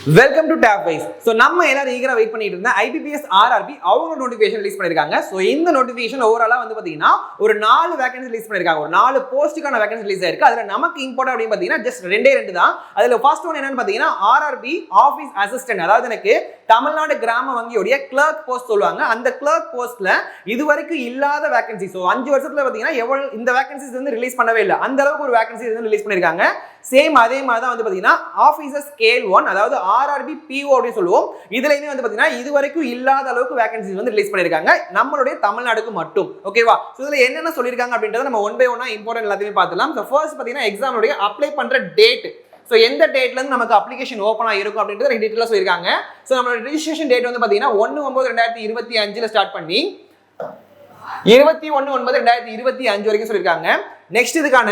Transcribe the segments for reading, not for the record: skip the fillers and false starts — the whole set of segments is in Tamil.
Welcome to tab wise. So நம்ம எல்லாரும் ஈகரா வெயிட் பண்ணிட்டு இருந்த IBPS RRB அவங்க நோட்டிஃபிகேஷன் ரிலீஸ் பண்ணிருக்காங்க. ஸோ இந்த நோட்டிஃபிகேஷன் ஓவராலா வந்து பாத்தீங்கன்னா ஒரு 4 வேகன்சி ரிலீஸ் பண்ணிருக்காங்க. ஒரு 4 போஸ்ட்டுக்கான வேகன்சி ரிலீஸ் ஆயிருக்கு. அதுல நமக்கு இம்பார்ட்டன்ட் அப்படின்னு பாத்தீங்கன்னா ஜஸ்ட் ரெண்டு தான். அதுல ஃபர்ஸ்ட் ஒன் என்னன்னு பாத்தீங்கன்னா RRB ஆஃபீஸ் அசிஸ்டன்ட், அதாவது எனக்கு தமிழ்நாடு கிராம வங்கியோடைய கிளர்க் போஸ்ட் சொல்லுவாங்க. அந்த கிளர்க் போஸ்ட்ல இதுவரைக்கும் இல்லாத வேகன்சி. ஸோ 5 வருஷத்துல பாத்தீங்கன்னா எவ்வளவு இந்த வேகன்சிஸ் வந்து ரிலீஸ் பண்ணவே இல்லை. அந்த அளவுக்கு ஒரு வேகன்சி வந்து ரிலீஸ் பண்ணிருக்காங்க. சேம் அதே மாதிரி தான் வந்து பாத்தீங்கன்னா ஆஃபீஸர் ஸ்கேல் 1, அதாவது RRB PO அப்படின்னு சொல்லுவோம். இதுலயுமே வந்து பாத்தீங்கன்னா இதுவரைக்கும் இல்லாத அளவுக்கு வேகன்சிஸ் வந்து ரிலீஸ் பண்ணிருக்காங்க நம்மளுடைய தமிழ்நாடுக்கு மட்டும். ஓகேவா? சோ இதுல என்னென்ன சொல்லிருக்காங்க அப்படின்றத நம்ம ஒன் பை ஒன்னா இம்பார்ட்டன்ட் எல்லாத்தையுமே பார்த்துலாம். சோ ஃபர்ஸ்ட் பாத்தீங்கன்னா எக்ஸாமுடைய அப்ளை பண்ற டேட். சோ எந்த டேட்ல இருந்து நமக்கு அப்ளிகேஷன் ஓபன் ஆயிருக்கும் அப்படின்றது டீடைலா சொல்லிருக்காங்க. சோ நம்மளோட ரெஜிஸ்ட்ரேஷன் டேட் வந்து பாத்தீங்கன்னா 1/9/2025ல ஸ்டார்ட் பண்ணி 21/9/2025 வரைக்கும் சொல்லிருக்காங்க. நெக்ஸ்ட் இதுக்கான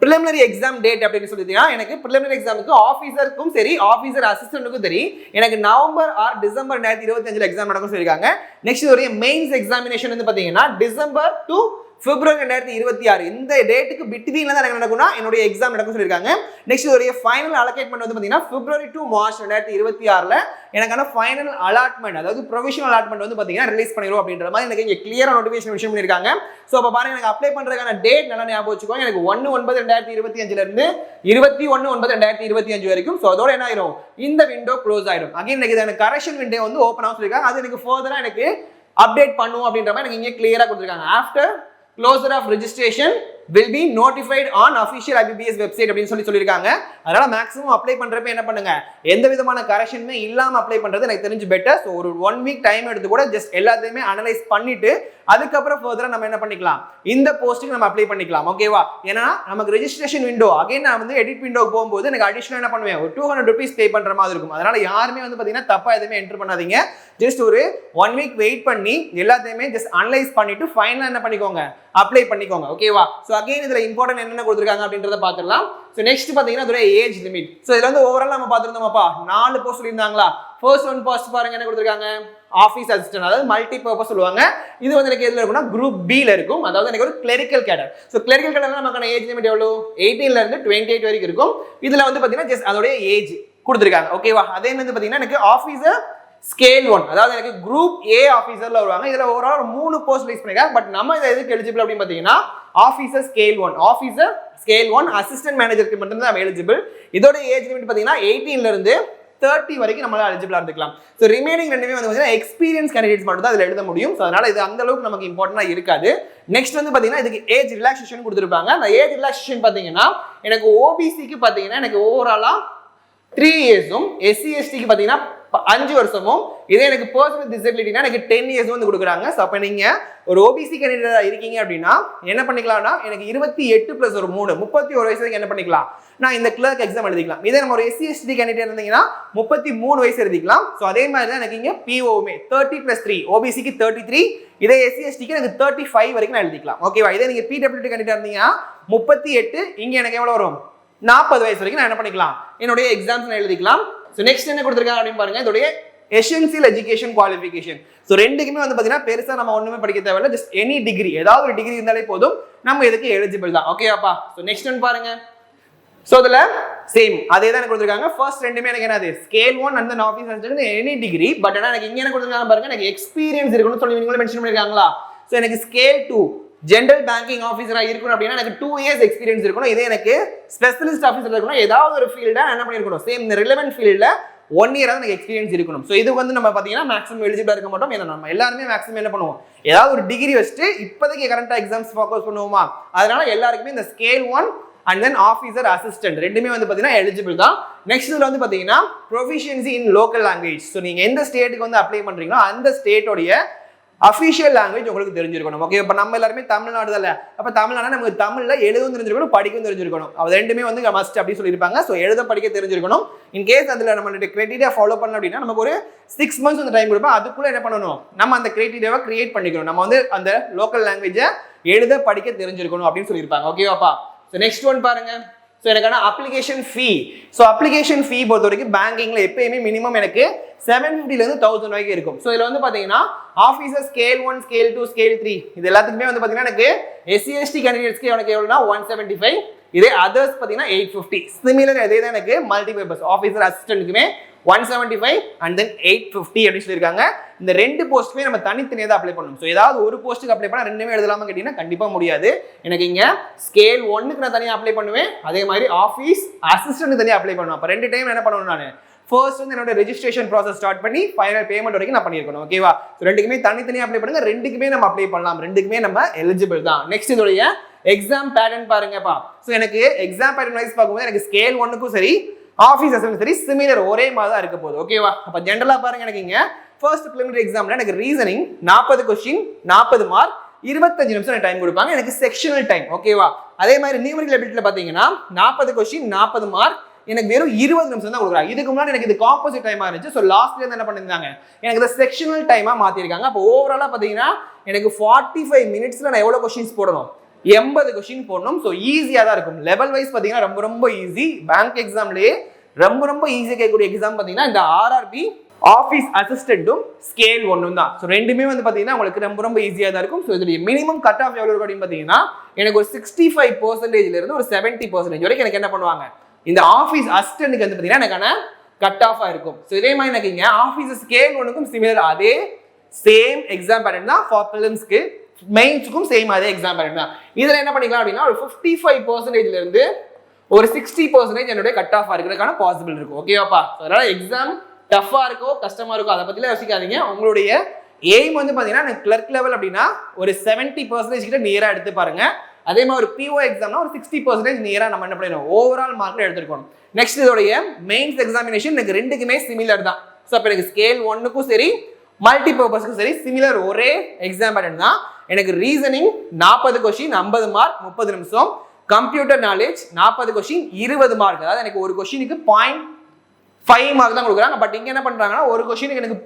preliminary exam date அப்படின்னு சொல்லிட்டீங்கன்னா எனக்கு preliminary examக்கு ஆஃபீஸருக்கும் சரி ஆஃபீஸர் அசிஸ்டன்ட்டுக்கும் சரி எனக்கு நவம்பர் ஆர் டிசம்பர் 2025ல எக்ஸாம் நடக்கும் சொல்லிருக்காங்க. நெக்ஸ்ட் ஒரு மெயின்ஸ் எக்ஸாமினேஷன் வந்து பாத்தீங்கன்னா டிசம்பர் டு பிப்ரவரி 2026 இந்த டேட்டுக்கு பிட்வீன்ல தான் எனக்கு நடக்கும்னா என்னோட எக்ஸாம் நடக்கும் சொல்லிருக்காங்க. நெக்ஸ்ட் ஒரு ஃபைனல் அலோகேட்மெண்ட் வந்து பாத்தீங்கன்னா பிப்ரவரி டு மார்ச் 2026ல எனக்கான ஃபைனல் அலாட்மெண்ட், அதாவது ப்ரொவிஷனல் அலாட்மெண்ட் வந்து பாத்தீங்கன்னா ரிலீஸ் பண்ணிரும் அப்படின்ற மாதிரி எனக்கு இங்க கிளியரா நோட்டிஃபிகேஷன் விஷயம் பண்ணிருக்காங்க. சோ அப்ப பாருங்க எனக்கு அப்ளை பண்றதுக்கான டேட் நல்லா ஞாபகம் வச்சுக்கோங்க. எனக்கு 1/9/2025ல இருந்து 21/9/2025 வரைக்கும். சோ அதோட என்ன ஆயிரும், இந்த விண்டோ க்ளோஸ் ஆயிடும். அகைன் எனக்கு எனக்கு கரெக்ஷன் விண்டோ வந்து ஓபன் ஆகும் சொல்லிருக்காங்க. அது எனக்கு ஃபர்தரா எனக்கு அப்டேட் பண்ணுவோம் அப்படின்ற மாதிரி எனக்கு இங்க கிளியரா கொடுத்திருக்காங்க. After closure of registration will be notified on official IBPS website அப்படின்னு சொல்லிருக்காங்க. அதனால மேக்ஸிமம் அப்ளை பண்றப்ப என்ன பண்ணுங்க, எந்த விதமான கரெக்ஷனுமே இல்லாம அப்ளை பண்றது எனக்கு தெரிஞ்சு பெட்டர். ஸோ ஒரு 1 வீக் டைம் எடுத்து கூட ஜஸ்ட் எல்லாத்தையுமே அனலைஸ் பண்ணிட்டு அதுக்கப்புறம் ஃபர்தரா நம்ம என்ன பண்ணிக்கலாம், இந்த போஸ்ட்டுக்கு நம்ம அப்ளை பண்ணிக்கலாம். ஓகேவா? ஏன்னா நமக்கு ரெஜிஸ்ட்ரேஷன் விண்டோ அகைன் நான் வந்து எடிட் விண்டோக்கு போகும்போது எனக்கு அடிஷனல் என்ன பண்ணுவேன், ஒரு 200 rupees பே பண்ற மாதிரி இருக்கும். அதனால யாருமே வந்து பாத்தீங்கன்னா தப்பா எதுவுமே என்டர் பண்ணாதீங்க. ஜஸ்ட் ஒரு 1 வீக் வெயிட் பண்ணி எல்லாத்தையுமே ஜஸ்ட் அனலைஸ் பண்ணிட்டு ஃபைனலா என்ன பண்ணிக்கோங்க, அப்ளை பண்ணிக்கோங்க. ஓகேவா? ஸோ அகைன் இதுல இம்பார்ட்டன்ட் என்னென்ன கொடுத்துருக்காங்க அப்படின்றத பார்த்துடலாம். ஸோ நெக்ஸ்ட் பாத்தீங்கன்னா இதோட ஏஜ் லிமிட். ஸோ இதுல வந்து ஓவரால் நம்ம பார்த்துருந்தோமாப்பா 4 போஸ்ட் சொல்லியிருந்தாங்களா. ஃபர்ஸ்ட் ஒன் போஸ்ட் பாருங்க என்ன கொடுத்துருக்காங்க, ஆஃபீஸ் அசிஸ்டன்ட், அதாவது மல்டி பர்பஸ் சொல்லுவாங்க. இது வந்து எனக்கு எதுல இருக்கும்னா குரூப் B ல இருக்கும். அதாவது எனக்கு ஒரு கிளரிக்கல் கேடர். ஸோ கிளரிக்கல் கேடர்ல நமக்கான ஏஜ் லிமிட் எவ்வளவு, 18ல இருந்து 28 வரைக்கும் இருக்கும். இதுல வந்து பாத்தீங்கன்னா ஜஸ்ட் அதோட ஏஜ் கொடுத்துருக்காங்க. ஓகேவா? அதே வந்து பாத்தீங்கன்னா எனக்கு ஆஃபீஸர் ஸ்கேல் 1, அதாவது எனக்கு குரூப் A ஆஃபீஸர்ல வருவாங்க. இதுல ஓவரால் 3 போஸ்ட் ரிலீஸ் பண்ணிருக்காங்க. பட் நம்ம இதை எதுக்கு எலிஜிபிள் அப்படின்னு பாத்தீங்கன்னா officer scale 1, officer scale 1 assistant மேனேஜருக்கு மட்டும் தான் எலிஜிபிள். இதோட ஏஜ் லிமிட் பாத்தீங்கன்னா 18ல இருந்து 30 வரைக்கும் நம்மளால எலிஜிபிளா இருக்கலாம். சோ ரிமைனிங் ரெண்டுமே வந்து பாத்தீங்கன்னா எக்ஸ்பீரியன்ஸ் கேண்டிடேட்ஸ் மட்டும் தான் அதுல எழுத முடியும். சோ அதனால இது அந்த அளவுக்கு நமக்கு இம்பார்ட்டன்ட்டா இருக்காது. நெக்ஸ்ட் வந்து பாத்தீங்கன்னா இதுக்கு ஏஜ் ரிலாக்சேஷன் கொடுத்திருப்பாங்க. அந்த ஏஜ் ரிலாக்சேஷன் பாத்தீங்கன்னா எனக்கு OBCக்கு பாத்தீங்கன்னா எனக்கு ஓவராலா 3 இயர்ஸும், SC STக்கு பாத்தீங்கன்னா 5 வருஷமும், இதே எனக்கு பர்சனல் டிசபிலிட்டினா எனக்கு 10 இயர்ஸ் வந்து கொடுக்குறாங்க. ஸோ அப்போ நீங்க ஒரு OBC கேண்டிடேட்டா இருக்கீங்க அப்படின்னா என்ன பண்ணிக்கலாம்னா எனக்கு 28 + ஒரு 3 31 வயசு வரைக்கும் என்ன பண்ணிக்கலாம், நான் இந்த கிளர்க் எக்ஸாம் எழுதிக்கலாம். இதே நம்ம ஒரு SC ST கேண்டிடேட் இருந்தீங்கன்னா 33 வயசு எழுதிக்கலாம். ஸோ அதே மாதிரி தான் எனக்கு இங்க POவுமே 30 + 3, OBCக்கு 33, இதே SC STக்கு எனக்கு 35 வரைக்கும் நான் எழுதிக்கலாம். ஓகேவா? இதே நீங்க PWD கேண்டிடேட் இருந்தீங்கன்னா 38, இங்க எனக்கு எவ்வளவு வரும், 40 வயசு வரைக்கும் நான் என்ன பண்ணிக்கலாம், என்னுடைய எக்ஸாம்ஸ் நான் எழுதிக்கலாம். ஸோ நெக்ஸ்ட் என்ன கொடுத்துருக்காங்க அப்படின்னு பாருங்க, இதோடைய எசென்சியல் எஜுகேஷன் குவாலிஃபிகேஷன். ஸோ ரெண்டுக்குமே வந்து பாத்தீங்கன்னா பெருசா நம்ம ஒண்ணுமே படிக்க தேவையில்லை. ஜஸ்ட் எனி டிகிரி, ஏதாவது ஒரு டிகிரி இருந்தாலே போதும், நம்ம இதுக்கு எலிஜிபிள் தான். ஓகேப்பா? ஸோ நெக்ஸ்ட் ஒன் பாருங்க. ஸோ இதுல சேம் அதே தான் கொடுத்துருக்காங்க. ஃபர்ஸ்ட் ரெண்டுமே எனக்கு என்னது scale 1 and office assistant any degree. But ஆனா எனக்கு இங்க என்ன கொடுத்துருக்காங்க பாருங்க, எனக்கு எக்ஸ்பீரியன்ஸ் இருக்கணும்னு சொல்லி நீங்களும் மென்ஷன் பண்ணிருக்காங்களா. ஸோ எனக்கு ஸ்கேல் 2 ஜெனரல் பேங்கிங் ஆஃபீஸரா இருக்கணும் அப்படின்னா எனக்கு 2 இயர்ஸ் எக்ஸ்பீரியன்ஸ் இருக்கணும். இதே எனக்கு ஸ்பெஷலிஸ்ட் ஆஃபீஸர் இருக்கணும், ஏதாவது ஒரு ஃபீல்டா என்ன பண்ணிருக்கணும், சேம் இந்த ரிலவென்ட் ஃபீல்ட்ல 1 இயராக எனக்கு எக்ஸ்பீரியன்ஸ் இருக்கணும். ஸோ இது வந்து நம்ம பார்த்தீங்கன்னா மேக்ஸிமம் எலிஜிபிளா இருக்க மாட்டோம். ஏன்னா நம்ம எல்லாருமே மேக்ஸிமம் என்ன பண்ணுவோம், ஏதாவது ஒரு டிகிரி வச்சுட்டு இப்போதைக்கு கரண்டா எக்ஸாம்ஸ் ஃபோக்கஸ் பண்ணுவோமா. அதனால எல்லாருக்குமே இந்த scale 1 and then officer assistant ரெண்டுமே வந்து பார்த்தீங்கன்னா எலிஜிபிள் தான். நெக்ஸ்ட் இதுல வந்து பார்த்தீங்கன்னா ப்ரொஃபிஷியன்சி இன் லோக்கல் லாங்குவேஜ். ஸோ நீங்க எந்த ஸ்டேட்டுக்கு வந்து அப்ளை பண்றீங்களோ அந்த ஸ்டேட்டோடைய அஃபிஷியல் லாங்குவேஜ் உங்களுக்கு தெரிஞ்சிருக்கணும். ஓகே? இப்போ நம்ம எல்லாருமே தமிழ்நாடு தான். அப்போ தமிழ்நாடு நமக்கு தமிழ்ல எழுதவும் தெரிஞ்சிருக்கணும், படிக்கவும் தெரிஞ்சிருக்கணும். அது ரெண்டுமே வந்து மஸ்ட் அப்படி சொல்லியிருப்பாங்க. ஸோ எழுத படிக்க தெரிஞ்சிருக்கணும். இன்கேஸ் அதுல நம்மளுடைய கிரைட்டீரியா ஃபாலோ பண்ணணும் அப்படின்னா நமக்கு ஒரு 6 months வந்து டைம் கொடுப்போம். அதுக்குள்ள என்ன பண்ணணும், நம்ம அந்த கிரைட்டீரியாவை கிரியேட் பண்ணிக்கணும். நம்ம வந்து அந்த லோக்கல் லாங்குவேஜை எழுத படிக்க தெரிஞ்சிருக்கணும் அப்படின்னு சொல்லியிருப்பாங்க. ஓகேவாப்பா? ஸோ நெக்ஸ்ட் ஒன் பாருங்க. ஸோ எனக்கான அப்ளிகேஷன் ஃபீ. ஸோ அப்ளிகேஷன் ஃபீ பொறுத்த வரைக்கும் பேங்கிங்ல எப்பயுமே மினிமம் எனக்கு 750 ல இருந்து 1000 வரைக்கும் இருக்கும். ஸோ இதுல வந்து பாத்தீங்கன்னா ஆஃபீஸர் ஸ்கேல் 1, ஸ்கேல் 2, ஸ்கேல் 3 இது எல்லாத்துக்குமே வந்து பாத்தீங்கன்னா எனக்கு SC ST கேண்டிடேட்ஸ்க்கு எனக்கு எவ்வளவுனா 175, இதே அதர்ஸ் பாத்தீங்கன்னா 850. சிமிலர் அதே தான் எனக்கு மல்டி பர்பஸ் ஆஃபீஸர் அசிஸ்டன்ட்க்குமே 175 அண்ட் தென் 850 அப்படின்னு சொல்லியிருக்காங்க. இந்த ரெண்டு போஸ்ட்டுமே நம்ம தனித்தனியாக தான் அப்ளை பண்ணணும். ஸோ ஏதாவது ஒரு போஸ்ட்டுக்கு அப்ளை பண்ணால் ரெண்டுமே எழுதலாமா கேட்டீங்கன்னா கண்டிப்பாக முடியாது. எனக்கு இங்கே ஸ்கேல் 1க்கு நான் தனியாக அப்ளை பண்ணுவேன், அதே மாதிரி ஆஃபீஸ் அசிஸ்டன்ட் தனியாக அப்ளை பண்ணுவேன். அப்போ 2 டைம் என்ன பண்ணணும் நான் ஃபர்ஸ்ட் வந்து என்னோட ரெஜிஸ்ட்ரேஷன் ப்ராசஸ் ஸ்டார்ட் பண்ணி ஃபைனல் பேமெண்ட் வரைக்கும் நான் பண்ணியிருக்கணும். ஓகேவா? ஸோ ரெண்டுக்குமே தனித்தனியாக அப்ளை பண்ணுங்க, ரெண்டுக்குமே நம்ம அப்ளை பண்ணலாம், ரெண்டுக்குமே நம்ம எலிஜிபிள் தான். நெக்ஸ்ட் இதோடைய எக்ஸாம் பேட்டர்ன் பாருங்கப்பா. ஸோ எனக்கு எக்ஸாம் பேட்டர்ன் வைஸ் பார்க்கும்போது எனக்கு ஸ்கேல் 1க்கும் சரி ஆஃபீஸ் அசைன்மெண்ட் சரி சிமிலர் ஒரே மாதிரி தான் இருக்க போகுது. ஓகேவா? அப்போ ஜென்ரலாக பாருங்க, எனக்கு இங்கே ஃபர்ஸ்ட் ப்ரிலிமினரி எக்ஸாம்ல எனக்கு ரீசனிங் 40 கொஸ்டின் 40 மார்க் 25 நிமிஷம் டைம் கொடுப்பாங்க, எனக்கு செக்ஷனல் டைம். ஓகேவா? அதே மாதிரி நியூமரிக்கல் எபிலிட்டியில் பார்த்தீங்கன்னா 40 கொஸ்டின் 40 மார்க் எனக்கு வெறும் 20 நிமிஷம் தான் கொடுக்குறாங்க. இதுக்கு முன்னாடி எனக்கு இது காம்போசிட் டைமா இருந்துச்சு. ஸோ லாஸ்ட்ல இருந்து என்ன பண்ணிருந்தாங்க, எனக்கு இந்த செக்ஷனல் டைமா மாத்திருக்காங்க. அப்போ ஓவராலா பாத்தீங்கன்னா எனக்கு 45 மினிட்ஸ்ல நான் எவ்வளவு கொஸ்டின்ஸ் போடணும், 80 கொஸ்டின் போடணும். ஸோ ஈஸியா தான் இருக்கும். லெவல் வைஸ் பாத்தீங்கன்னா ரொம்ப ரொம்ப ஈஸி. பேங்க் எக்ஸாம்லயே ரொம்ப ரொம்ப ஈஸியா கேட்கக்கூடிய எக்ஸாம் பாத்தீங்கன்னா இந்த ஆர்ஆர்பி ஆஃபீஸ் அசிஸ்டன்ட்டும் ஸ்கேல் 1 தான். ஸோ ரெண்டுமே வந்து பாத்தீங்கன்னா உங்களுக்கு ரொம்ப ரொம்ப ஈஸியா தான் இருக்கும். ஸோ இதுல மினிமம் கட் ஆஃப் எவ்வளவு இருக்கும் அப்படின்னு பாத்தீங்கன்னா எனக்கு ஒரு 65% இருந்து ஒரு 70% வரைக்கும் எனக்கு என்ன பண்ணுவாங்க, இந்த ஆஃபீஸ் அசிஸ்டன்ட்க்கு வந்து பாத்தீங்கன்னா எனக்கான கட் ஆஃபா இருக்கும். ஸோ இதே மாதிரி எனக்கு இங்க ஆஃபீஸ் ஸ்கேல் 1க்கும் சிமிலர் அதே சேம் எக்ஸாம் பேட்டர்ன் தான். ஃபார் பிலிம்ஸ்க்கு மெயின்ஸ்க்கும் சேம் அதே எக்ஸாம் பேட்டர்ன் தான். இதுல என்ன பண்ணிக்கலாம் அப்படின்னா ஒரு 55%ல இருந்து ஒரு 60% என்னுடைய கட் ஆஃபா இருக்கிறதுக்கான பாசிபிள் இருக்கும். ஓகேவாப்பா? அதனால எக்ஸாம் டஃபா இருக்கோ கஷ்டமா இருக்கோ அதை பத்திலாம் யோசிக்காதீங்க. உங்களுடைய எய்ம் வந்து பாத்தீங்கன்னா கிளர்க் லெவல் அப்படின்னா ஒரு 70% கிட்ட நியரா எடுத்து பாருங்க. அதே மாதிரி ஒரு பிஓ எக்ஸாம்னா ஒரு 60% நியரா நம்ம என்ன பண்ணிடணும், ஓவரால் மார்க்ல எடுத்துருக்கணும். நெக்ஸ்ட் இதோடைய மெயின்ஸ் எக்ஸாமினேஷன் எனக்கு ரெண்டுக்குமே சிமிலர் தான். ஸோ அப்போ எனக்கு ஸ்கேல் 1க்கும் சரி மல்டி பர்பஸ்க்கும் சரி சிமிலர் ஒரே எக்ஸாம் பேட்டர்ன் தான். எனக்கு ரீசனிங் 40 கொஸ்டின் 50 மார்க் 30 நிமிஷம், கம்ப்யூட்டர் நாலேஜ் 40 கொஸ்டின் 20 மார்க், அதாவது எனக்கு ஒரு கொஸ்டினுக்கு 0.5 மார்க் தான் கொடுக்குறாங்க. பட் இங்க என்ன பண்றாங்கன்னா ஒரு கொஸ்டினுக்கு எனக்கு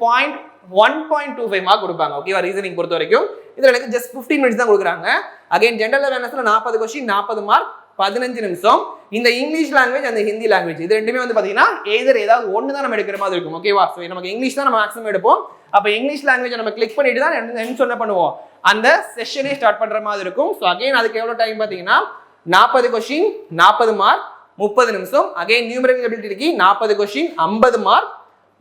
1.25 மார்க் கொடுப்பாங்க. ஓகேவா? ரீசனிங் பொறுத்த வரைக்கும் இதுல எனக்கு ஜஸ்ட் 15 மினிட்ஸ் தான் கொடுக்குறாங்க. அகைன் ஜெனரல் அவேர்னஸ்ல 40 கொஸ்டின் 40 மார்க் 15 நிமிஷம். இந்த இங்கிலீஷ் லாங்குவேஜ் அந்த ஹிந்தி லாங்குவேஜ் இது ரெண்டுமே வந்து பாத்தீங்கன்னா ஏதாவது ஒன்று தான் நம்ம எடுக்கிற மாதிரி இருக்கும். ஓகேவா? ஸோ நமக்கு இங்கிலீஷ் தான் நம்ம மேக்ஸிமம் எடுப்போம். அப்போ இங்கிலீஷ் லாங்குவேஜ் நம்ம கிளிக் பண்ணிட்டு தான் என்ன பண்ணுவோம், அந்த செஷனே ஸ்டார்ட் பண்ற மாதிரி இருக்கும். ஸோ அகைன் அதுக்கு எவ்வளவு டைம் பாத்தீங்கன்னா 40 கொஸ்டின் 40 மார்க் 30 நிமிஷம். அகைன் நியூமரிக்கல் எபிலிட்டி இருக்கு 40 கொஸ்டின் 50 மார்க்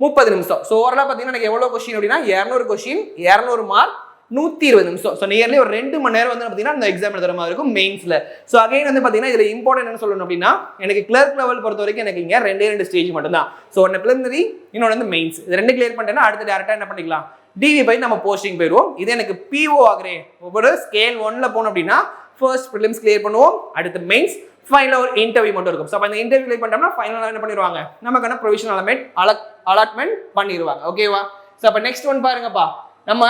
30 நிமிஷம். ஸோ ஓவராலா பாத்தீங்கன்னா எனக்கு எவ்வளவு கொஸ்டின் அப்படின்னா 200 கொஸ்டின் 200 மார்க் 120 நிமிஷம். ஸோ நியர்லி ஒரு 2 மணி நேரம் வந்து பார்த்தீங்கன்னா இந்த எக்ஸாம் எழுதுற மாதிரி இருக்கும் மெயின்ஸ்ல. ஸோ அகைன் வந்து பார்த்தீங்கன்னா இதுல இம்பார்ட்டன்ட் என்ன சொல்லணும் அப்படின்னா எனக்கு கிளர்க் லெவல் பொறுத்த வரைக்கும் எனக்கு இங்க 2 ஸ்டேஜ் மட்டும் தான். ஸோ ஒன்று பிலிமினரி, இன்னொன்று வந்து மெயின்ஸ். இது ரெண்டு கிளியர் பண்ணிட்டேன்னா அடுத்து டேரக்டா என்ன பண்ணிக்கலாம், டிவி போய் நம்ம போஸ்டிங் போயிடுவோம். இது எனக்கு பிஓ ஆகிறேன். ஒவ்வொரு ஸ்கேல் 1ல போனோம் அப்படின்னா ஃபர்ஸ்ட் ப்ரிலிம்ஸ் கிளியர் பண்ணுவோம், அடுத்து மெயின்ஸ், ஃபைனலாக ஒரு இன்டர்வியூ மட்டும் இருக்கும். ஸோ அப்போ அந்த இன்டர்வியூ கிளியர் பண்ணிட்டோம்னா ஃபைனலாக என்ன பண்ணிடுவாங்க, நமக்கான ப்ரொவிஷனல் அலாட்மெண்ட் பண்ணிடுவாங்க. ஓகேவா? ஸோ அப்போ நெக்ஸ்ட் ஒன் பாருங்கப்பா, நம்ம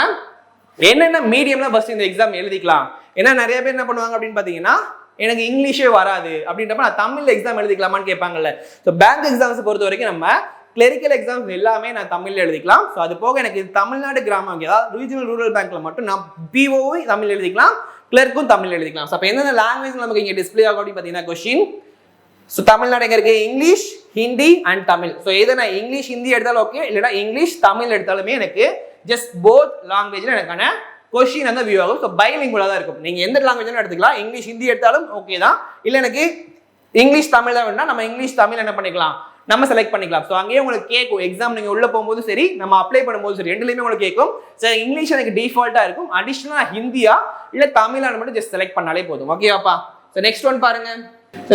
என்னென்ன மீடியம்ல ஃபர்ஸ்ட் இந்த எக்ஸாம் எழுதிக்கலாம். ஏன்னா நிறைய பேர் என்ன பண்ணுவாங்க அப்படின்னு பார்த்தீங்கன்னா எனக்கு இங்கிலீஷே வராது அப்படின்றப்ப நான் தமிழ்ல எக்ஸாம் எழுதிக்கலாமான்னு கேட்பாங்கல்ல. ஸோ பேங்க் எக்ஸாம்ஸ் பொறுத்த வரைக்கும் நம்ம கிளரிக்கல் எக்ஸாம்ஸ் எல்லாமே நான் தமிழ்ல எழுதிக்கலாம். ஸோ அது போக எனக்கு தமிழ்நாடு கிராம வங்கி அதாவது ரீஜனல் ரூரல் பேங்க்ல மட்டும் நான் பிஓவும் தமிழ் எழுதிக்கலாம், கிளர்க்கும் தமிழ் எழுதிக்கலாம். ஸோ அப்போ எந்தெந்த லாங்குவேஜ் நமக்கு இங்கே டிஸ்பிளே ஆகும் அப்படின்னு பார்த்தீங்கன்னா கொஸ்டின். ஸோ தமிழ்நாடு எங்க இருக்கு, English Hindi and Tamil. So எதை நான் இங்கிலீஷ் ஹிந்தி எடுத்தாலும் ஓகே, இல்லைன்னா இங்கிலீஷ் தமிழ் எடுத்தாலுமே எனக்கு ஜஸ்ட் போத் லாங்குவேஜ்ல எனக்கான கொஸ்டின் வந்து வியூ ஆகும். ஸோ பைலிங்குலா தான் இருக்கும். நீங்க எந்த லாங்குவேஜ் எடுத்துக்கலாம், இங்கிலீஷ் ஹிந்தி எடுத்தாலும் ஓகே தான். இல்லை எனக்கு இங்கிலீஷ் தமிழ் தான் வேணும்னா நம்ம இங்கிலீஷ் தமிழ் என்ன பண்ணிக்கலாம், நம்ம செலக்ட் பண்ணிக்கலாம். ஸோ அங்கேயே உங்களுக்கு கேட்கும், எக்ஸாம் நீங்க உள்ள போகும்போது சரி நம்ம அப்ளை பண்ணும்போது சரி ரெண்டுலையுமே உங்களுக்கு கேட்கும். சார் இங்கிலீஷ் எனக்கு டிஃபால்ட்டா இருக்கும், அடிஷனலா ஹிந்தியா இல்ல தமிழான மட்டும் ஜஸ்ட் செலக்ட் பண்ணாலே போதும். ஓகேவாப்பா? ஸோ நெக்ஸ்ட் ஒன் பாருங்க.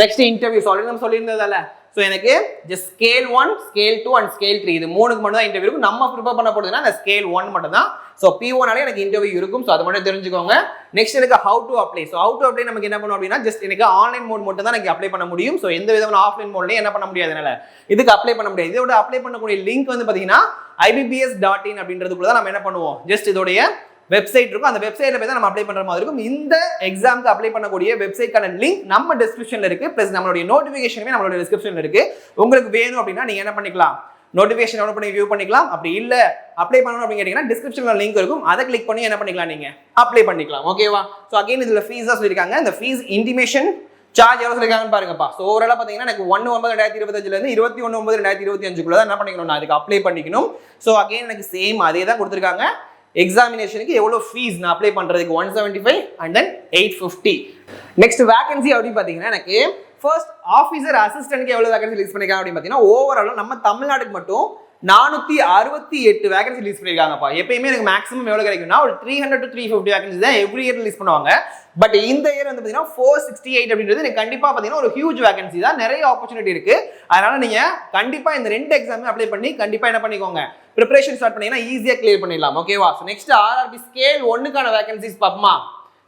நெக்ஸ்ட் இன்டர்வியூ ஆல்ரெடி நம்ம சொல்லியிருந்ததால ஸோ எனக்கு just scale 1, scale 2 and scale 3 இது மூணுக்கு மட்டும் தான் இன்டர்வியூ இருக்கும். நம்ம ப்ரிப்பேர் பண்ண போறதுன்னா அந்த ஸ்கேல் 1 மட்டும் தான். ஸோ P1 எனக்கு இன்டர்வியூ இருக்கும். ஸோ அது மட்டும் தெரிஞ்சுக்கோங்க. நெக்ஸ்ட் எனக்கு how to apply. So how to apply நமக்கு என்ன பண்ணும் அப்படின்னா ஜஸ்ட் எனக்கு ஆன்லைன் மோட் மட்டும் தான் எனக்கு அப்ளை பண்ண முடியும். ஸோ எந்த விதமான ஆஃப்லைன் மோட்லையும் என்ன பண்ண முடியாது, என்னால இதுக்கு அப்ளை பண்ண முடியாது. இதோட அப்ளை பண்ணக்கூடிய லிங்க் வந்து பார்த்தீங்கன்னா IBPS.in அப்படின்றதுக்குள்ள தான் நம்ம என்ன பண்ணுவோம், ஜஸ்ட் இதோடைய வெப்சைட் இருக்கும். அந்த வெப்சைட்ல போய் தான் நம்ம அப்ளை பண்ற மாதிரி இருக்கும். இந்த எக்ஸாமுக்கு அப்ளை பண்ணக்கூடிய வெப்சைட்கான லிங்க் நம்ம டிஸ்கிரிப்ஷன்ல இருக்கு. பிளஸ் நம்மளுடைய நோட்டிஃபிகேஷனுமே நம்மளுடைய டிஸ்கிரிப்ஷன்ல இருக்கு. உங்களுக்கு வேணும் அப்படின்னா நீங்க என்ன பண்ணிக்கலாம், நோட்டிஃபிகேஷன் டவுன்லோட் பண்ணி வியூ பண்ணிக்கலாம். அப்படி இல்ல அப்ளை பண்ணணும் அப்படின்னு கேட்டீங்கன்னா டிஸ்கிரிப்ஷன்ல லிங்க் இருக்கும், அதை கிளிக் பண்ணி என்ன பண்ணிக்கலாம், நீங்க அப்ளை பண்ணிக்கலாம். ஓகேவா? ஸோ அகைன் இதுல ஃபீஸ் தான் சொல்லியிருக்காங்க. இந்த ஃபீஸ் இன்டிமேஷன் சார்ஜ் எவ்வளவு சொல்லிருக்காங்கன்னு பாருங்கப்பா. ஸோ ஓவராலா பாத்தீங்கன்னா எனக்கு 1/9/2025 இருந்து 21/9/2025 தான் என்ன பண்ணிக்கணும், நான் அதுக்கு அப்ளை பண்ணிக்கணும். ஸோ அகைன் எனக்கு சேம் அதே தான் கொடுத்துருக்காங்க. எக்ஸாமினேஷனுக்கு எவ்வளவு ஃபீஸ் நான் அப்ளை பண்றதுக்கு 175 அண்ட் தென் 850. நெக்ஸ்ட் வேகன்சி அப்படின்னு பாத்தீங்கன்னா எனக்கு ஃபர்ஸ்ட் ஆஃபீஸர் அசிஸ்டன்ட்க்கு எவ்வளவு வேகன்சி ரிலீஸ் பண்ணிருக்காங்க அப்படின்னு பாத்தீங்கன்னா ஓவரால் நம்ம தமிழ்நாட்டுக்கு மட்டும் 468 வேகன்சி ரிலீஸ் பண்ணிருக்காங்கப்பா. எப்பயுமே எனக்கு மேக்ஸிமம் எவ்வளவு கிடைக்கும்னா ஒரு 300 to 350 வேகன்சி தான் எவ்ரி இயர் ரிலீஸ் பண்ணுவாங்க. பட் இந்த இயர் வந்து பாத்தீங்கன்னா 468 அப்படின்றது எனக்கு கண்டிப்பா பாத்தீங்கன்னா ஒரு ஹியூஜ் வேகன்சி தான், நிறைய ஆப்பர்ச்சுனிட்டி இருக்கு. அதனால நீங்க கண்டிப்பா இந்த 2 எக்ஸாம் அப்ளை பண்ணி கண்டிப்பா என்ன பண்ணிக்கோங்க, ப்ரிப்பரேஷன் ஸ்டார்ட் பண்ணீங்கன்னா ஈஸியா கிளியர் பண்ணிடலாம். ஓகேவா? சோ நெக்ஸ்ட் ஆர்ஆர்பி ஸ்கேல் 1க்கான வேகன்சிஸ் பாப்போமா.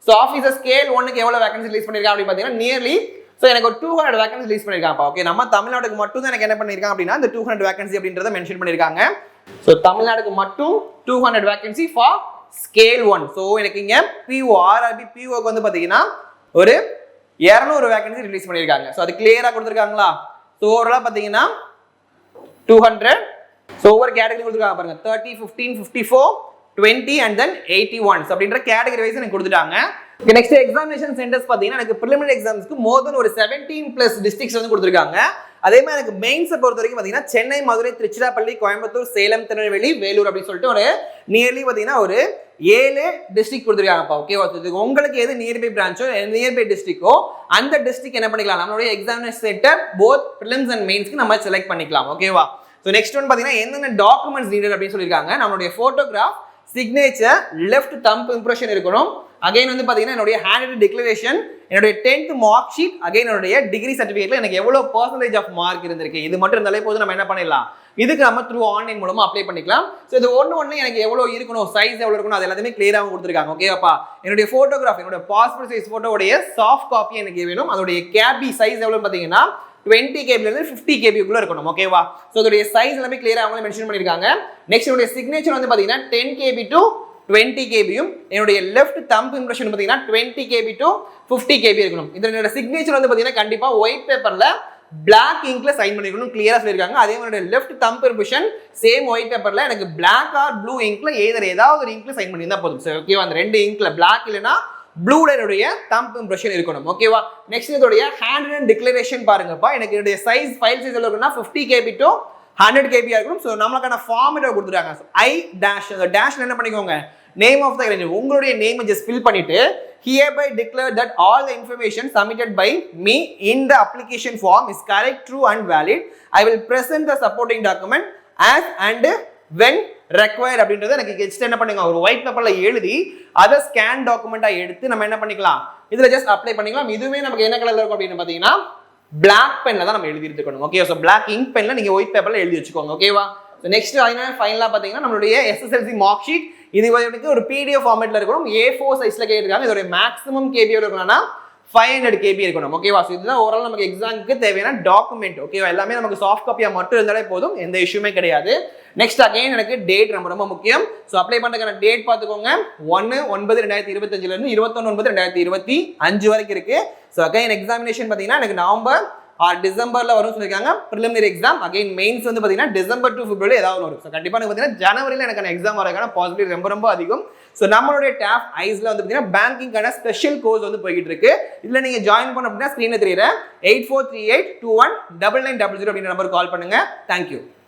சோ ஆபீசர் ஸ்கேல் 1க்கு எவ்வளவு வேகன்சி ரிலீஸ் பண்ணிருக்காங்க அப்படி பாத்தீங்கன்னா நியர்லி சோ எனக்கு ஒரு 200 வேகன்சி ரிலீஸ் பண்ணிருக்காங்கப்பா. ஓகே, நம்ம தமிழ்நாட்டுக்கு மட்டும் தான் எனக்கு என்ன பண்ணிருக்காங்க அப்படின்னா இந்த 200 வேகன்சி அப்படின்றத மென்ஷன் பண்ணிருக்காங்க. சோ தமிழ்நாட்டுக்கு மட்டும் 200 வேகன்சி ஃபார் ஸ்கேல் 1. சோ எனக்கு இங்க பிஓ ஆர்ஆர்பி பிஓக்கு வந்து பாத்தீங்கன்னா ஒரு 200 வேகன்சி ரிலீஸ் பண்ணிருக்காங்க. சோ அது கிளியரா கொடுத்திருக்காங்களா? சோ ஓவராலா பாத்தீங்கன்னா 200. சோ ஒவ்வொரு கேட்டகரி கொடுத்திருக்காங்க பாருங்க, 30, 15, 54, 20 and then 81 அப்படின்ற கேட்டகரி வைஸ் எனக்கு கொடுத்துட்டாங்க. நெக்ஸ்ட் எக்ஸாமினேஷன் சென்டர்ஸ் பாத்தீங்கன்னா எனக்கு preliminary எக்ஸாம்ஸ்க்கு மோர் தென் ஒரு 17+ டிஸ்ட்ரிக்ட்ஸ் வந்து கொடுத்திருக்காங்க. அதே மாதிரி எனக்கு மெயின்ஸை பொறுத்த வரைக்கும் பாத்தீங்கன்னா சென்னை, மதுரை, திருச்சிராப்பள்ளி, கோயம்புத்தூர், சேலம், திருநெல்வேலி, வேலூர் அப்படின்னு சொல்லிட்டு ஒரு நியர்லி பாத்தீங்கன்னா ஒரு 7 டிஸ்ட்ரிக்ட் கொடுத்துருக்காங்கப்பா. ஓகேவா? உங்களுக்கு எது நியர்பை பிரான்ச்சோ நியர்பை டிஸ்ட்ரிக்டோ அந்த டிஸ்ட்ரிக்ட் என்ன பண்ணிக்கலாம், நம்மளுடைய examination centre both prelims and மெயின்ஸ்க்கு நம்ம செலக்ட் பண்ணிக்கலாம். ஓகேவா? ஸோ நெக்ஸ்ட் ஒன் பாத்தீங்கன்னா என்னென்ன டாக்குமெண்ட்ஸ் நீடட் அப்படின்னு சொல்லியிருக்காங்க. நம்மளுடைய photograph, signature, left thumb impression இருக்கணும். அகைன் வந்து பாத்தீங்கன்னா என்னுடைய ஹேண்ட் டிக்ளரேஷன், என்னுடைய 10th மார்க் ஷீட், அகைன் என்னுடைய டிகிரி சர்டிஃபிகேட்ல எனக்கு எவ்வளவு பெர்சன்டேஜ் ஆஃப் மார்க் இருந்திருக்கு, இது மட்டும் இருந்தாலே போதும் நம்ம என்ன பண்ணிடலாம், இதுக்கு நம்ம த்ரூ ஆன்லைன் மூலமா அப்ளை பண்ணிக்கலாம். ஸோ இது ஒன்று எனக்கு எவ்வளவு இருக்கணும், சைஸ் எவ்வளவு இருக்கணும், அது எல்லாத்தையுமே கிளியராகவும் கொடுத்துருக்காங்க. ஓகேவாப்பா? என்னுடைய போட்டோகிராஃப், என்னோட பாஸ்போர்ட் சைஸ் போட்டோடைய சாஃப்ட் காப்பி எனக்கு வேணும். அதோடைய கேபி சைஸ் எவ்வளவு பாத்தீங்கன்னா 20 KB ல இருந்து 50 KB குள்ள இருக்கணும். ஓகேவா? சோ அதோட சைஸ் எல்லாமே கிளியரா அவங்களே மென்ஷன் பண்ணிருக்காங்க. நெக்ஸ்ட் என்னோட சிக்னேச்சர் வந்து பாத்தீங்கன்னா 10 KB to 20 KB யும், என்னோட லெஃப்ட் தம்ப் இம்ப்ரெஷன் பாத்தீங்கன்னா 20 KB to 50 KB இருக்கணும். இதோட சிக்னேச்சர் வந்து பாத்தீங்கன்னா கண்டிப்பா ஒயிட் பேப்பர்ல பிளாக் இங்க்ல சைன் பண்ணிருக்கணும், கிளியரா சொல்லிருக்காங்க. அதே மாதிரி left thumb impression same white பேப்பர்ல எனக்கு பிளாக் ஆர் ப்ளூ இங்க்ல ஏதாவது ஒரு இங்க்ல சைன் பண்ணியிருந்தா போதும். சரி, ஓகேவா? அந்த ரெண்டு இங்க்ல பிளாக் இல்லனா ப்ளூ லைனுடைய தம்ப் இம்ப்ரெஷன் இருக்கணும். ஓகேவா? நெக்ஸ்ட் இதோடைய ஹேண்ட் ரிட்டன் டிக்ளரேஷன் பாருங்கப்பா. எனக்கு இதோடைய சைஸ் ஃபைல் சைஸ் எவ்வளவு இருக்குன்னா 50 KB to 100 KB இருக்கணும். சோ நமக்கான ஃபார்மேட் கொடுத்துட்டாங்க. ஐ டேஷ், அந்த டேஷ்ல என்ன பண்ணிக்கோங்க, நேம் ஆஃப் த கிளையன்ட், உங்களுடைய நேம் ஜஸ்ட் ஃபில் பண்ணிட்டு hereby declare that all the information submitted by me in the application form is correct, true and valid. I will present the supporting document as and when required அப்படின்றது எனக்கு ஜஸ்ட் என்ன பண்ணுங்க, ஒரு ஒயிட் பேப்பர்ல எழுதி அதை ஸ்கேன் டாக்குமெண்டா எடுத்து நம்ம என்ன பண்ணிக்கலாம், இதுல ஜஸ்ட் அப்ளை பண்ணிக்கலாம். இதுவே நமக்கு என்ன கலர்ல இருக்கும் அப்படின்னு பாத்தீங்கன்னா பிளாக் பென்ல தான் நம்ம எழுதி இருக்கணும். ஓகே, சோ பிளாக் இங்க் பென்ல நீங்க ஒயிட் பேப்பர்ல எழுதி வச்சுக்கோங்க. ஓகேவா? சோ நெக்ஸ்ட் ஃபைனலா பாத்தீங்கன்னா நம்மளுடைய SSLC மார்க் ஷீட், இது வந்து ஒரு PDF ஃபார்மேட்ல இருக்கணும். A4 சைஸ்ல கேட்டிருக்காங்க. இதோட மேக்ஸிமம் KB எவ்வளவு இருக்கணும்னா 500 KB இருக்கணும். ஓகேவா? சோ இதுதான் ஓவரால் நமக்கு எக்ஸாமுக்கு தேவையான டாக்குமெண்ட். ஓகேவா? எல்லாமே நமக்கு சாஃப்ட் காப்பியா மட்டும் இருந்தாலே போதும், எந்த இஷ்யூமே கிடையாது. நெக்ஸ்ட் அகைன் எனக்கு டேட் ரொம்ப முக்கியம். சோ அப்ளை பண்றதுக்கான டேட் பாத்துக்கோங்க, 1/9/2025 ல இருந்து 21/9/2025 வரைக்கும் இருக்கு. சோ அகைன் எக்ஸாமினேஷன் பாத்தீங்கன்னா எனக்கு நவம்பர் ஆர் டிசம்பர்ல வரும் சொல்லிருக்காங்க. preliminary எக்ஸாம், அகைன் மெயின்ஸ் வந்து பாத்தீங்கன்னா டிசம்பர் to பிப்ரவரி ஏதாவது வரும். சோ கண்டிப்பா எனக்கு பாத்தீங்கன்னா ஜனவரில எனக்கு எக்ஸாம் வரதுக்கான பாசிபிலிட்டி ரொம்ப அதிகம். சோ நம்மளுடைய டாப் ஐஸ்ல வந்து பாத்தீங்கன்னா பேங்கிங்கான ஸ்பெஷல் கோர்ஸ் வந்து போயிட்டு இருக்கு. இதுல நீங்க ஜாயின் பண்ண அப்படின்னா ஸ்கிரீன்ல தெரியற 8438219900 அப்படிங்கிற நம்பருக்கு கால் பண்ணுங்க. தேங்க்யூ.